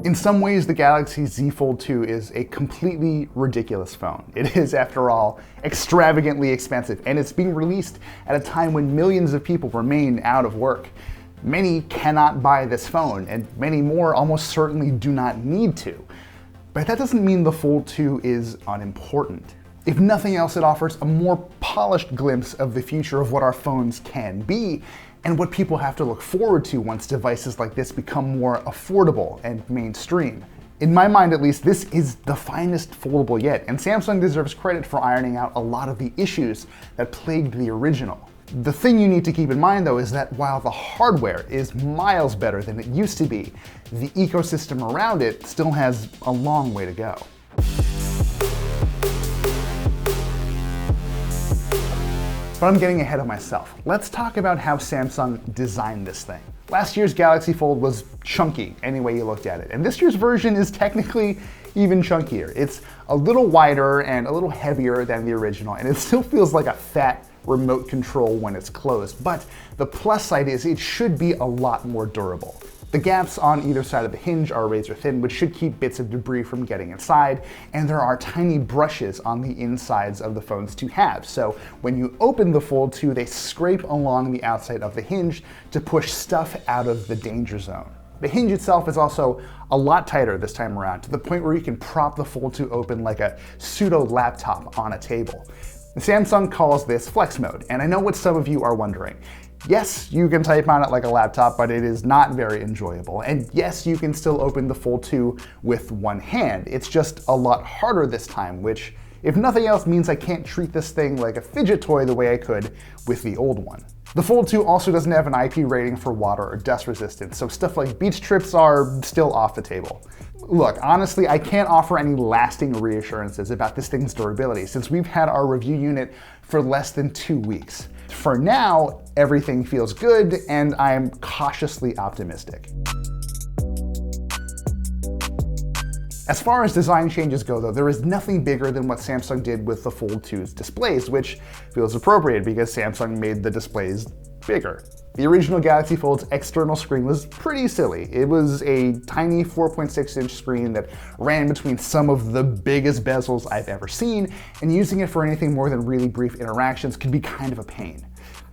In some ways, the Galaxy Z Fold2 is a completely ridiculous phone. It is, after all, extravagantly expensive, and it's being released at a time when millions of people remain out of work. Many cannot buy this phone, and many more almost certainly do not need to. But that doesn't mean the Fold 2 is unimportant. If nothing else, it offers a more polished glimpse of the future of what our phones can be, and what people have to look forward to once devices like this become more affordable and mainstream. In my mind, at least, this is the finest foldable yet, and Samsung deserves credit for ironing out a lot of the issues that plagued the original. The thing you need to keep in mind, though, is that while the hardware is miles better than it used to be, the ecosystem around it still has a long way to go. But I'm getting ahead of myself. Let's talk about how Samsung designed this thing. Last year's Galaxy Fold was chunky any way you looked at it, and this year's version is technically even chunkier. It's a little wider and a little heavier than the original, and it still feels like a fat remote control when it's closed, but the plus side is it should be a lot more durable. The gaps on either side of the hinge are razor thin, which should keep bits of debris from getting inside, and there are tiny brushes on the insides of the phone's two halves, so when you open the Fold 2, they scrape along the outside of the hinge to push stuff out of the danger zone. The hinge itself is also a lot tighter this time around, to the point where you can prop the Fold 2 open like a pseudo laptop on a table. Samsung calls this Flex Mode, and I know what some of you are wondering. Yes, you can type on it like a laptop, but it is not very enjoyable. And yes, you can still open the Fold 2 with one hand. It's just a lot harder this time, which, if nothing else, means I can't treat this thing like a fidget toy the way I could with the old one. The Fold 2 also doesn't have an IP rating for water or dust resistance, so stuff like beach trips are still off the table. Look, honestly, I can't offer any lasting reassurances about this thing's durability since we've had our review unit for less than 2 weeks. For now, everything feels good, and I'm cautiously optimistic. As far as design changes go, though, there is nothing bigger than what Samsung did with the Fold 2's displays, which feels appropriate because Samsung made the displays bigger. The original Galaxy Fold's external screen was pretty silly. It was a tiny 4.6-inch screen that ran between some of the biggest bezels I've ever seen, and using it for anything more than really brief interactions could be kind of a pain.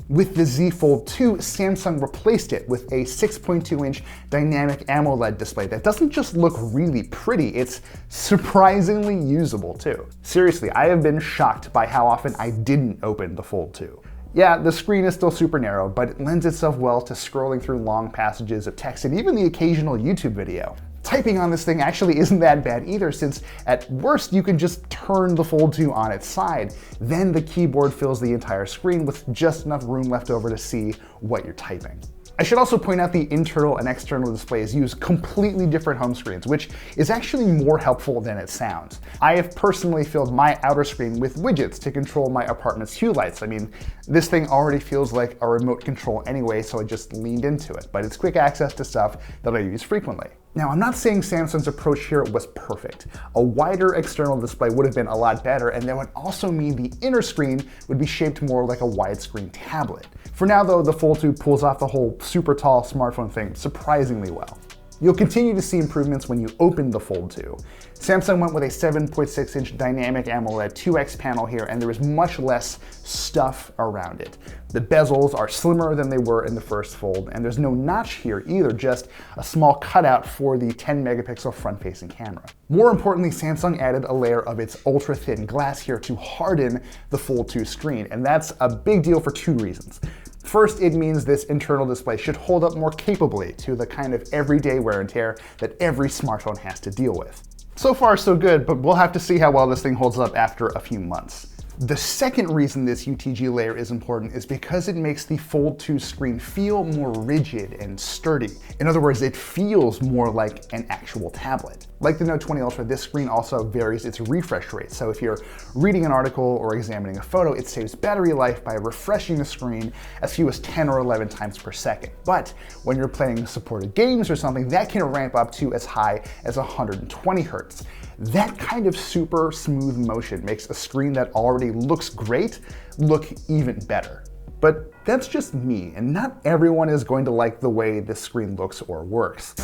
With the Z Fold 2, Samsung replaced it with a 6.2-inch dynamic AMOLED display that doesn't just look really pretty, it's surprisingly usable too. Seriously, I have been shocked by how often I didn't open the Fold 2. Yeah, the screen is still super narrow, but it lends itself well to scrolling through long passages of text and even the occasional YouTube video. Typing on this thing actually isn't that bad either, since at worst you can just turn the Fold 2 on its side. Then the keyboard fills the entire screen with just enough room left over to see what you're typing. I should also point out the internal and external displays use completely different home screens, which is actually more helpful than it sounds. I have personally filled my outer screen with widgets to control my apartment's hue lights. I mean, this thing already feels like a remote control anyway, so I just leaned into it, but it's quick access to stuff that I use frequently. Now, I'm not saying Samsung's approach here was perfect. A wider external display would have been a lot better, and that would also mean the inner screen would be shaped more like a widescreen tablet. For now, though, the Fold 2 pulls off the whole super tall smartphone thing surprisingly well. You'll continue to see improvements when you open the Fold 2. Samsung went with a 7.6-inch dynamic AMOLED 2X panel here, and there is much less stuff around it. The bezels are slimmer than they were in the first Fold, and there's no notch here either, just a small cutout for the 10-megapixel front-facing camera. More importantly, Samsung added a layer of its ultra-thin glass here to harden the Fold 2 screen, and that's a big deal for 2 reasons. First, it means this internal display should hold up more capably to the kind of everyday wear and tear that every smartphone has to deal with. So far, so good, but we'll have to see how well this thing holds up after a few months. The second reason this UTG layer is important is because it makes the Fold 2 screen feel more rigid and sturdy. In other words, it feels more like an actual tablet. Like the Note 20 Ultra, this screen also varies its refresh rate, so if you're reading an article or examining a photo, it saves battery life by refreshing the screen as few as 10 or 11 times per second. But when you're playing supported games or something, that can ramp up to as high as 120 Hz. That kind of super smooth motion makes a screen that already looks great look even better. But that's just me, and not everyone is going to like the way this screen looks or works.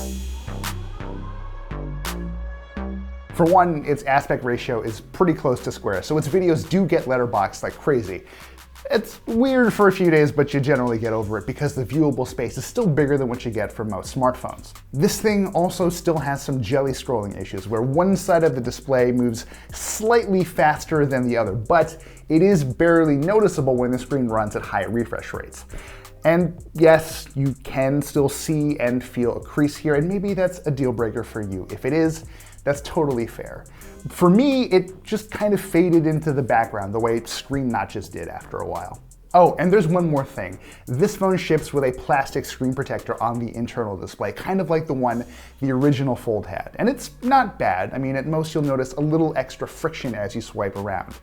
For one, its aspect ratio is pretty close to square, so its videos do get letterboxed like crazy. It's weird for a few days, but you generally get over it because the viewable space is still bigger than what you get from most smartphones. This thing also still has some jelly scrolling issues where one side of the display moves slightly faster than the other, but it is barely noticeable when the screen runs at high refresh rates. And yes, you can still see and feel a crease here, and maybe that's a deal breaker for you. If it is, that's totally fair. For me, it just kind of faded into the background the way screen notches did after a while. Oh, and there's one more thing. This phone ships with a plastic screen protector on the internal display, kind of like the one the original Fold had. And it's not bad. I mean, at most you'll notice a little extra friction as you swipe around.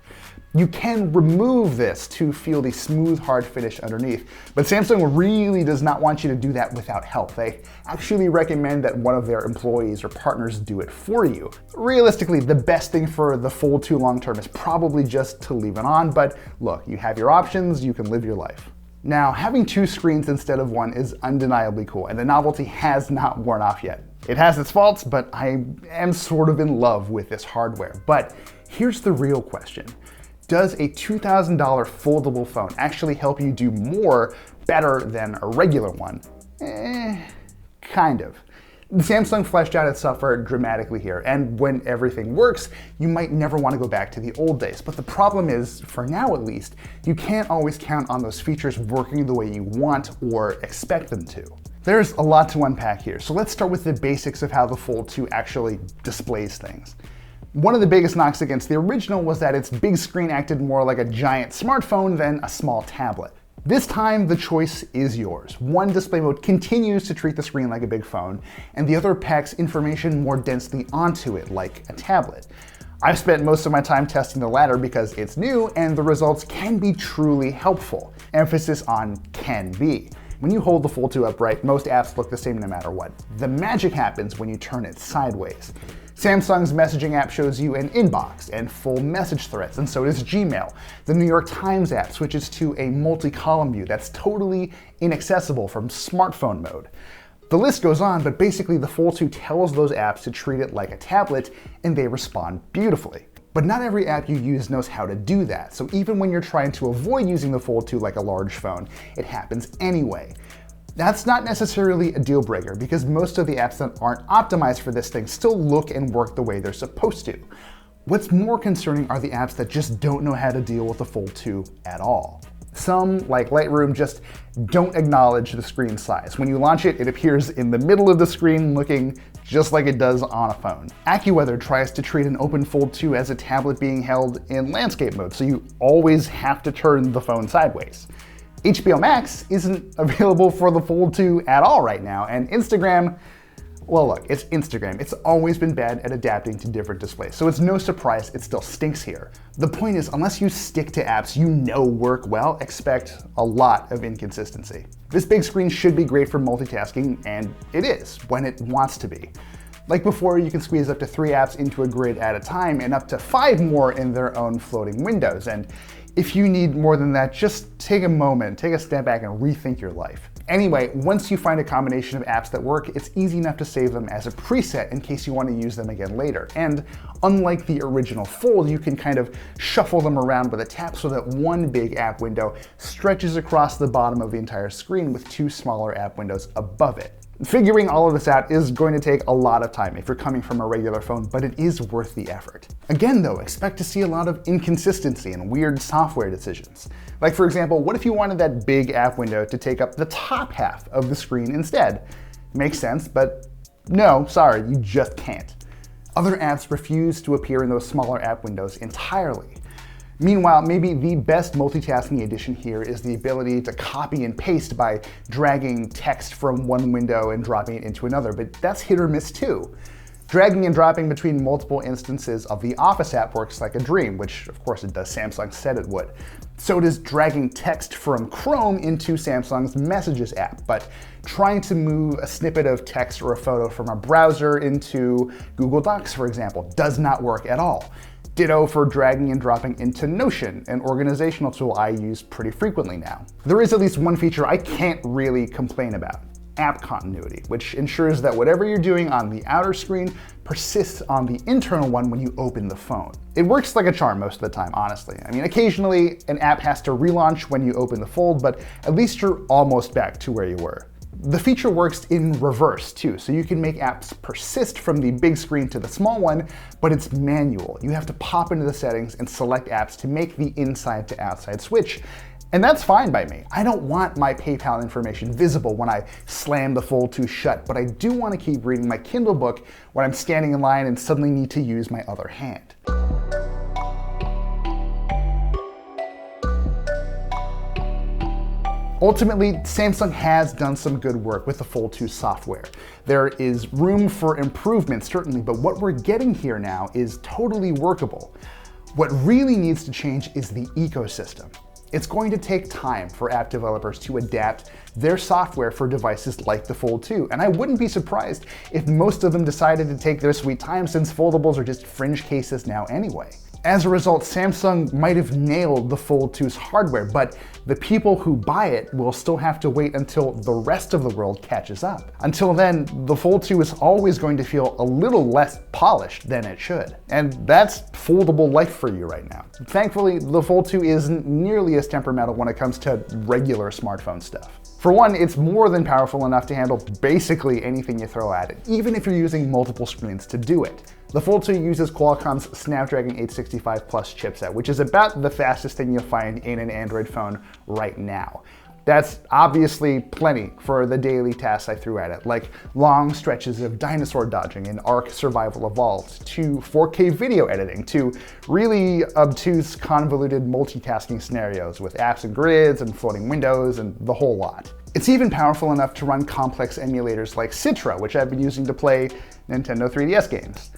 You can remove this to feel the smooth, hard finish underneath, but Samsung really does not want you to do that without help. They actually recommend that one of their employees or partners do it for you. Realistically, the best thing for the Fold 2 long term is probably just to leave it on, but look, you have your options, you can live your life. Now, having two screens instead of one is undeniably cool, and the novelty has not worn off yet. It has its faults, but I am sort of in love with this hardware. But here's the real question. Does a $2,000 foldable phone actually help you do more better than a regular one? Kind of. Samsung fleshed out its software dramatically here, and when everything works, you might never want to go back to the old days. But the problem is, for now at least, you can't always count on those features working the way you want or expect them to. There's a lot to unpack here, so let's start with the basics of how the Fold 2 actually displays things. One of the biggest knocks against the original was that its big screen acted more like a giant smartphone than a small tablet. This time, the choice is yours. One display mode continues to treat the screen like a big phone, and the other packs information more densely onto it, like a tablet. I've spent most of my time testing the latter because it's new, and the results can be truly helpful. Emphasis on can be. When you hold the Fold 2 upright, most apps look the same no matter what. The magic happens when you turn it sideways. Samsung's messaging app shows you an inbox and full message threads, and so does Gmail. The New York Times app switches to a multi-column view that's totally inaccessible from smartphone mode. The list goes on, but basically the Fold 2 tells those apps to treat it like a tablet, and they respond beautifully. But not every app you use knows how to do that, so even when you're trying to avoid using the Fold 2 like a large phone, it happens anyway. That's not necessarily a deal breaker because most of the apps that aren't optimized for this thing still look and work the way they're supposed to. What's more concerning are the apps that just don't know how to deal with the Fold 2 at all. Some, like Lightroom, just don't acknowledge the screen size. When you launch it, it appears in the middle of the screen looking just like it does on a phone. AccuWeather tries to treat an open Fold 2 as a tablet being held in landscape mode, so you always have to turn the phone sideways. HBO Max isn't available for the Fold 2 at all right now, and Instagram, well look, it's Instagram. It's always been bad at adapting to different displays, so it's no surprise it still stinks here. The point is, unless you stick to apps you know work well, expect a lot of inconsistency. This big screen should be great for multitasking, and it is, when it wants to be. Like before, you can squeeze up to 3 apps into a grid at a time and up to 5 more in their own floating windows. And if you need more than that, just take a moment, take a step back and rethink your life. Anyway, once you find a combination of apps that work, it's easy enough to save them as a preset in case you want to use them again later. And unlike the original Fold, you can kind of shuffle them around with a tap so that one big app window stretches across the bottom of the entire screen with 2 smaller app windows above it. Figuring all of this out is going to take a lot of time if you're coming from a regular phone, but it is worth the effort. Again though, expect to see a lot of inconsistency and weird software decisions. Like for example, what if you wanted that big app window to take up the top half of the screen instead? Makes sense, but no, sorry, you just can't. Other apps refuse to appear in those smaller app windows entirely. Meanwhile, maybe the best multitasking addition here is the ability to copy and paste by dragging text from one window and dropping it into another, but that's hit or miss too. Dragging and dropping between multiple instances of the Office app works like a dream, which of course it does, Samsung said it would. So does dragging text from Chrome into Samsung's Messages app, but trying to move a snippet of text or a photo from a browser into Google Docs, for example, does not work at all. Ditto for dragging and dropping into Notion, an organizational tool I use pretty frequently now. There is at least one feature I can't really complain about. app continuity, which ensures that whatever you're doing on the outer screen persists on the internal one when you open the phone. It works like a charm most of the time, honestly. I mean, occasionally an app has to relaunch when you open the Fold, but at least you're almost back to where you were. The feature works in reverse too, so you can make apps persist from the big screen to the small one, but it's manual. You have to pop into the settings and select apps to make the inside to outside switch. And that's fine by me. I don't want my PayPal information visible when I slam the Fold 2 shut, but I do want to keep reading my Kindle book when I'm standing in line and suddenly need to use my other hand. Ultimately, Samsung has done some good work with the Fold 2 software. There is room for improvement, certainly, but what we're getting here now is totally workable. What really needs to change is the ecosystem. It's going to take time for app developers to adapt their software for devices like the Fold 2, and I wouldn't be surprised if most of them decided to take their sweet time since foldables are just fringe cases now anyway. As a result, Samsung might have nailed the Fold 2's hardware, but the people who buy it will still have to wait until the rest of the world catches up. Until then, the Fold 2 is always going to feel a little less polished than it should. And that's foldable life for you right now. Thankfully, the Fold 2 isn't nearly as temperamental when it comes to regular smartphone stuff. For one, it's more than powerful enough to handle basically anything you throw at it, even if you're using multiple screens to do it. The Fold 2 uses Qualcomm's Snapdragon 865 Plus chipset, which is about the fastest thing you'll find in an Android phone right now. That's obviously plenty for the daily tasks I threw at it, like long stretches of dinosaur dodging in Ark Survival Evolved, to 4K video editing, to really obtuse, convoluted multitasking scenarios with apps and grids and floating windows and the whole lot. It's even powerful enough to run complex emulators like Citra, which I've been using to play Nintendo 3DS games.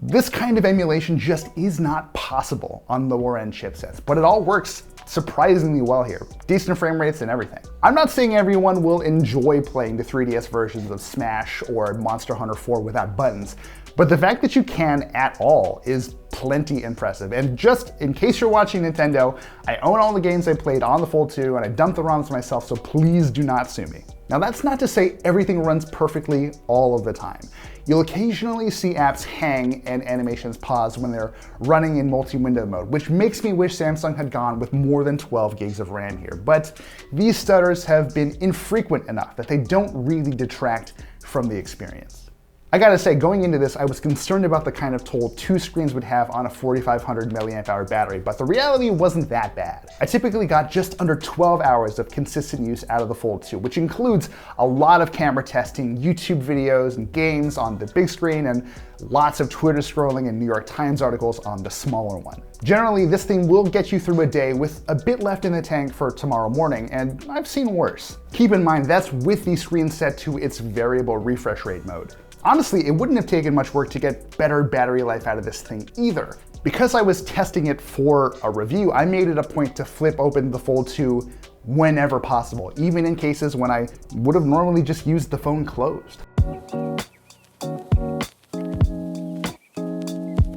This kind of emulation just is not possible on the lower end chipsets, but it all works surprisingly well here. Decent frame rates and everything. I'm not saying everyone will enjoy playing the 3DS versions of Smash or Monster Hunter 4 without buttons, but the fact that you can at all is plenty impressive. And just in case you're watching Nintendo, I own all the games I played on the Fold 2 and I dumped the ROMs myself, so please do not sue me. Now that's not to say everything runs perfectly all of the time. You'll occasionally see apps hang and animations pause when they're running in multi-window mode, which makes me wish Samsung had gone with more than 12 gigs of RAM here. But these stutters have been infrequent enough that they don't really detract from the experience. I gotta say, going into this, I was concerned about the kind of toll two screens would have on a 4,500 milliamp hour battery, but the reality wasn't that bad. I typically got just under 12 hours of consistent use out of the Fold 2, which includes a lot of camera testing, YouTube videos and games on the big screen, and lots of Twitter scrolling and New York Times articles on the smaller one. Generally, this thing will get you through a day with a bit left in the tank for tomorrow morning, and I've seen worse. Keep in mind, that's with the screen set to its variable refresh rate mode. Honestly, it wouldn't have taken much work to get better battery life out of this thing either. Because I was testing it for a review, I made it a point to flip open the Fold 2 whenever possible, even in cases when I would have normally just used the phone closed.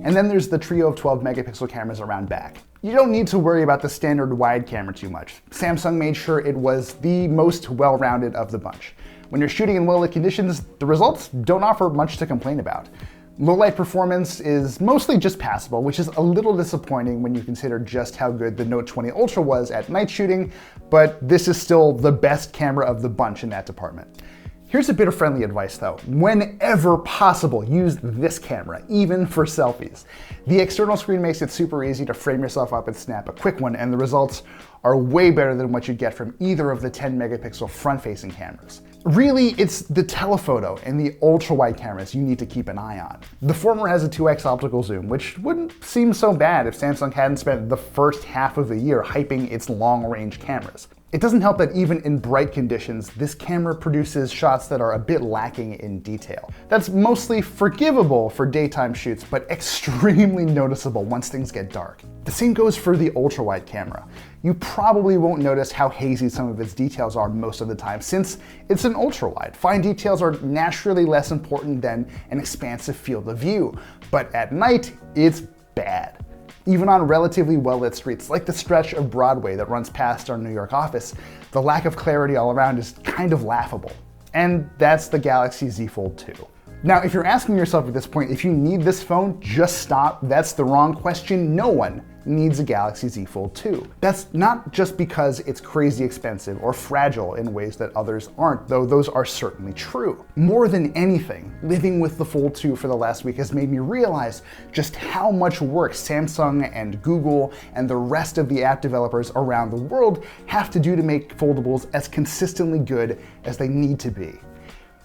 And then there's the trio of 12 megapixel cameras around back. You don't need to worry about the standard wide camera too much. Samsung made sure it was the most well-rounded of the bunch. When you're shooting in well-lit conditions, the results don't offer much to complain about. Low-light performance is mostly just passable, which is a little disappointing when you consider just how good the Note 20 Ultra was at night shooting, but this is still the best camera of the bunch in that department. Here's a bit of friendly advice though. Whenever possible, use this camera, even for selfies. The external screen makes it super easy to frame yourself up and snap a quick one, and the results are way better than what you get from either of the 10 megapixel front-facing cameras. Really, it's the telephoto and the ultra-wide cameras you need to keep an eye on. The former has a 2x optical zoom, which wouldn't seem so bad if Samsung hadn't spent the first half of the year hyping its long-range cameras. It doesn't help that even in bright conditions, this camera produces shots that are a bit lacking in detail. That's mostly forgivable for daytime shoots, but extremely noticeable once things get dark. The same goes for the ultra-wide camera. You probably won't notice how hazy some of its details are most of the time, since it's an ultra-wide. Fine details are naturally less important than an expansive field of view, but at night, it's bad. Even on relatively well-lit streets, like the stretch of Broadway that runs past our New York office, the lack of clarity all around is kind of laughable. And that's the Galaxy Z Fold2. Now, if you're asking yourself at this point, if you need this phone, just stop. That's the wrong question. No one needs a Galaxy Z Fold2. That's not just because it's crazy expensive or fragile in ways that others aren't, though those are certainly true. More than anything, living with the Fold2 for the last week has made me realize just how much work Samsung and Google and the rest of the app developers around the world have to do to make foldables as consistently good as they need to be.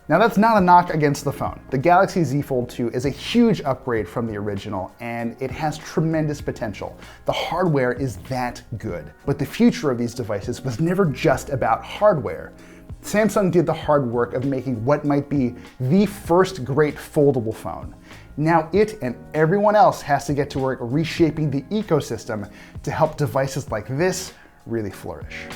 Now, that's not a knock against the phone. The Galaxy Z Fold2 is a huge upgrade from the original, and it has tremendous potential. The hardware is that good. But the future of these devices was never just about hardware. Samsung did the hard work of making what might be the first great foldable phone. Now it and everyone else has to get to work reshaping the ecosystem to help devices like this really flourish.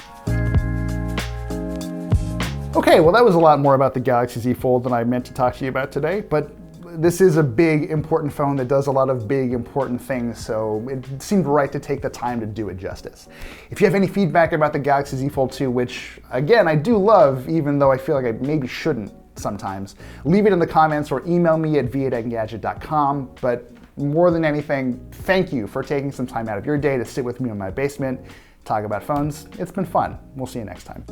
Okay, well that was a lot more about the Galaxy Z Fold than I meant to talk to you about today, but this is a big, important phone that does a lot of big, important things, so it seemed right to take the time to do it justice. If you have any feedback about the Galaxy Z Fold2, which, again, I do love, even though I feel like I maybe shouldn't sometimes, leave it in the comments or email me at v@engadget.com, but more than anything, thank you for taking some time out of your day to sit with me in my basement, talk about phones. It's been fun. We'll see you next time.